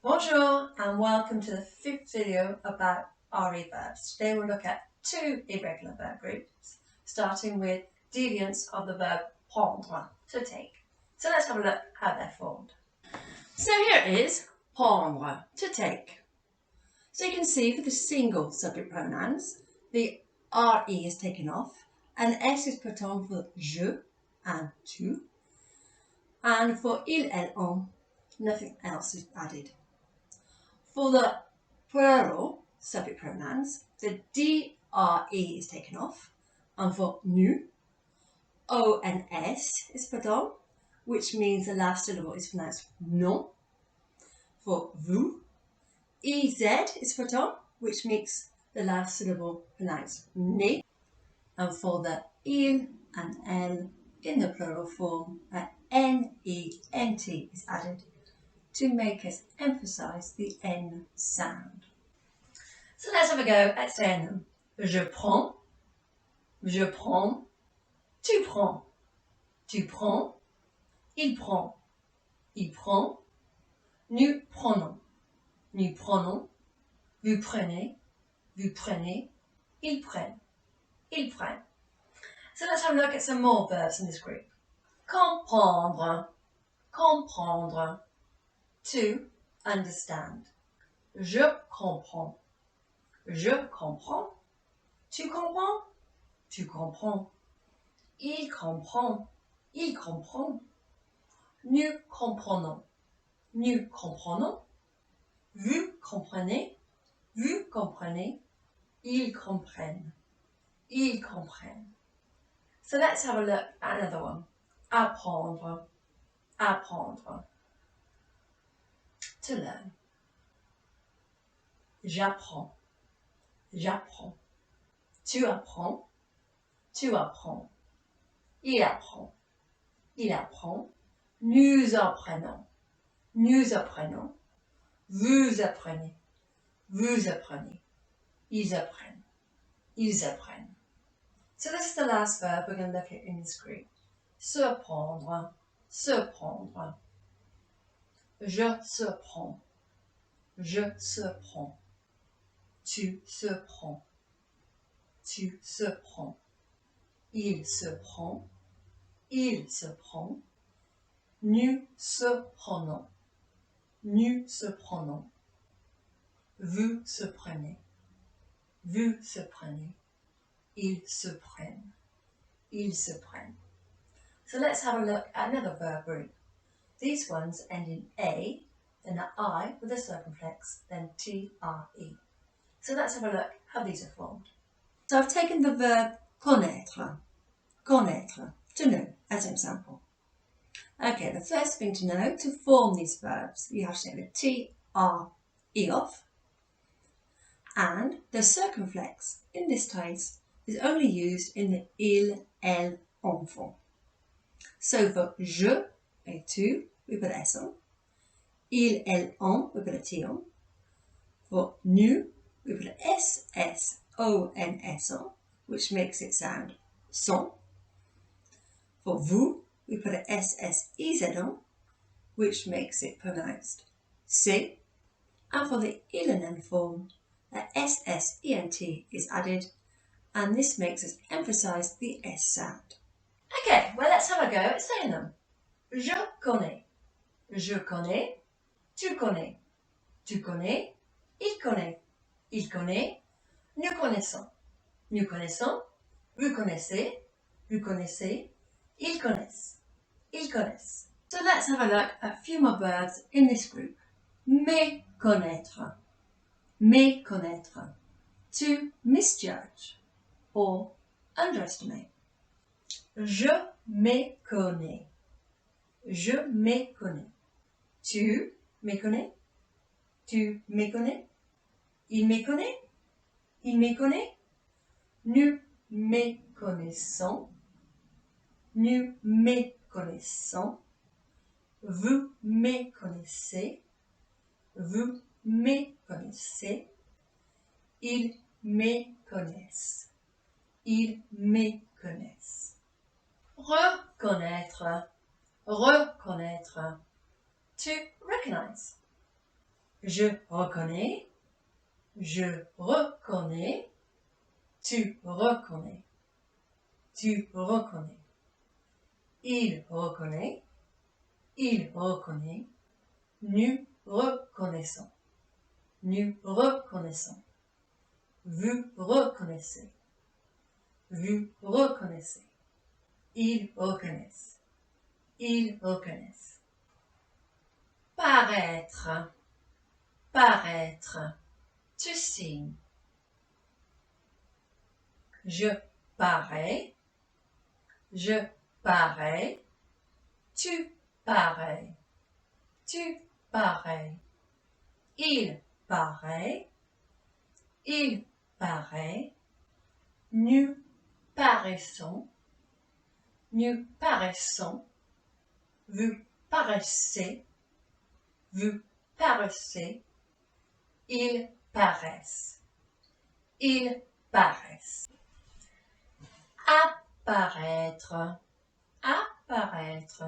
Bonjour and welcome to the fifth video about RE verbs. Today we'll look at two irregular verb groups, starting with deviance of the verb prendre, to take. So let's have a look how they're formed. So here is prendre, to take. So you can see for the single subject pronouns, the RE is taken off and S is put on for je and tu. And for il, elle, on, nothing else is added. For the plural subject pronouns, the DRE is taken off, and for nu, O and S is put on, which means the last syllable is pronounced non. For vous, EZ is put on, which makes the last syllable pronounced ne. And for the il and elle in the plural form, NENT is added to make us emphasize the N sound. So let's have a go at saying them. Je prends, tu prends, il prend, nous prenons, vous prenez, ils prennent. So let's have a look at some more verbs in this group. Comprendre, to understand. Je comprends, tu comprends, il comprend, nous comprenons, vous comprenez, ils comprennent. So let's have a look at another one. Apprendre, to learn. J'apprends, tu apprends, il apprend, nous apprenons, vous apprenez, ils apprennent. So this is the last verb we're going to look at in this group. Se prendre. Je se prends. Tu se prends. Il se prend. Nous se prenons. Vous se prenez. Ils se prennent. So let's have a look at another verb group. These ones end in A, then an I with a circumflex, then TRE. So let's have a look how these are formed. So I've taken the verb connaître, to know, as an example. Okay, the first thing to know, to form these verbs, you have to take the TRE off, and the circumflex, in this case, is only used in the il, elle, on form. So for je et tu, we put S on. Il, elle, on, we put a T on. For nous, we put a S, O, N, S on, which makes it sound son. For vous, we put a S, E, Z on, which makes it pronounced C. And for the il and N form, a S, E, N, T is added, and this makes us emphasize the S sound. Okay, well let's have a go at saying them. Je connais, tu connais, il connaît, nous connaissons, vous connaissez, ils connaissent. So let's have a look at a few more verbs in this group. Méconnaître, to misjudge or underestimate. Je méconnais. Tu méconnais. Il méconnaît. Nous méconnaissons. Vous méconnaissez. Ils méconnaissent. Reconnaître, to recognize. Je reconnais. Je reconnais. Tu reconnais. Tu reconnais. Il reconnaît. Il reconnaît. Nous reconnaissons. Nous reconnaissons. Vous reconnaissez. Vous reconnaissez. Ils reconnaissent. Ils reconnaissent. Paraître. Paraître. To seem. Je parais. Je parais. Tu parais. Tu parais. Il paraît. Il paraît. Nous paraissons. Nous paraissons. Vous paraissez. Vous paraissez. Ils paraissent. Ils paraissent. Apparaître. Apparaître.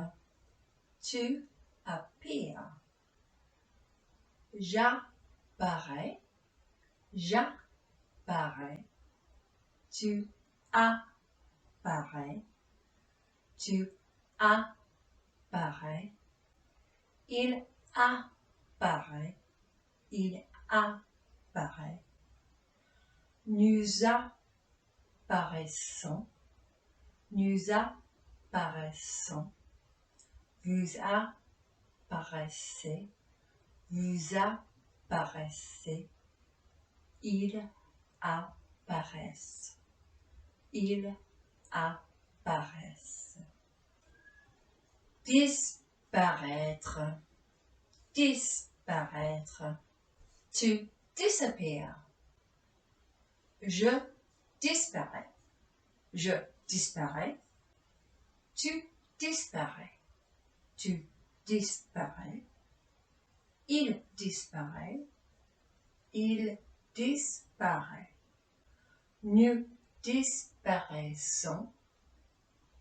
To appear. J'apparais. J'apparais. Tu apparais. Tu apparais. Il apparaît. Il apparaît. Nous apparaissons. Nous apparaissons. Vous apparaissez. Vous apparaissez. Ils apparaissent. Ils apparaissent. Disparaître. Disparaître. To disappear. Je disparais. Je disparais. Tu disparais. Tu disparais. Il disparaît. Il disparaît. Nous disparaissons.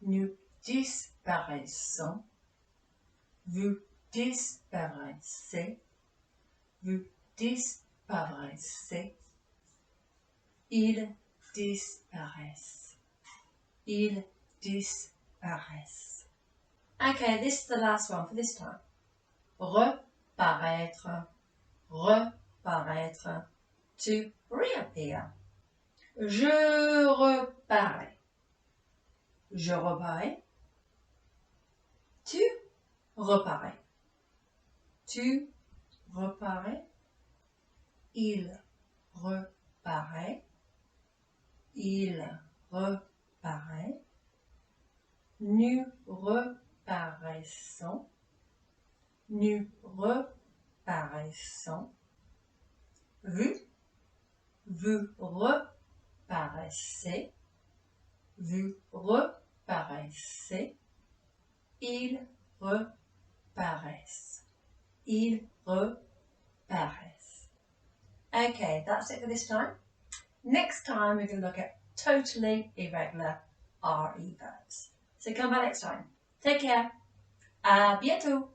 Nous disparaissons. Vous disparaissez. Vous disparaissez. Ils disparaissent. Ils disparaissent. Okay, this is the last one for this time. Reparaître. Reparaître. To reappear. Je reparais. Je reparais. Tu reparais. Tu reparais. Il reparaît. Il reparaît. Nous reparaissons. Nous reparaissons. Vous reparaissez. Vous reparaissez. Ils reparaissent. Ils reparaissent. Okay, that's it for this time. Next time we're going to look at totally irregular RE verbs. So come back next time. Take care. À bientôt.